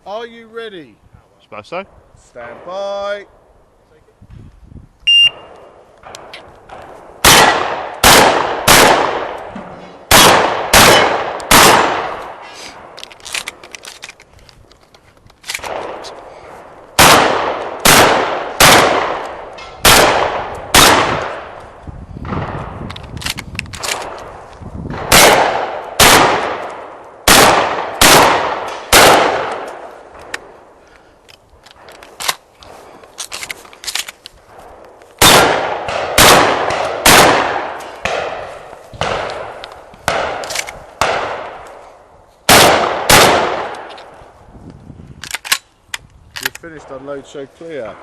Are you ready? Suppose so. Stand by. You've finished unload, show clear.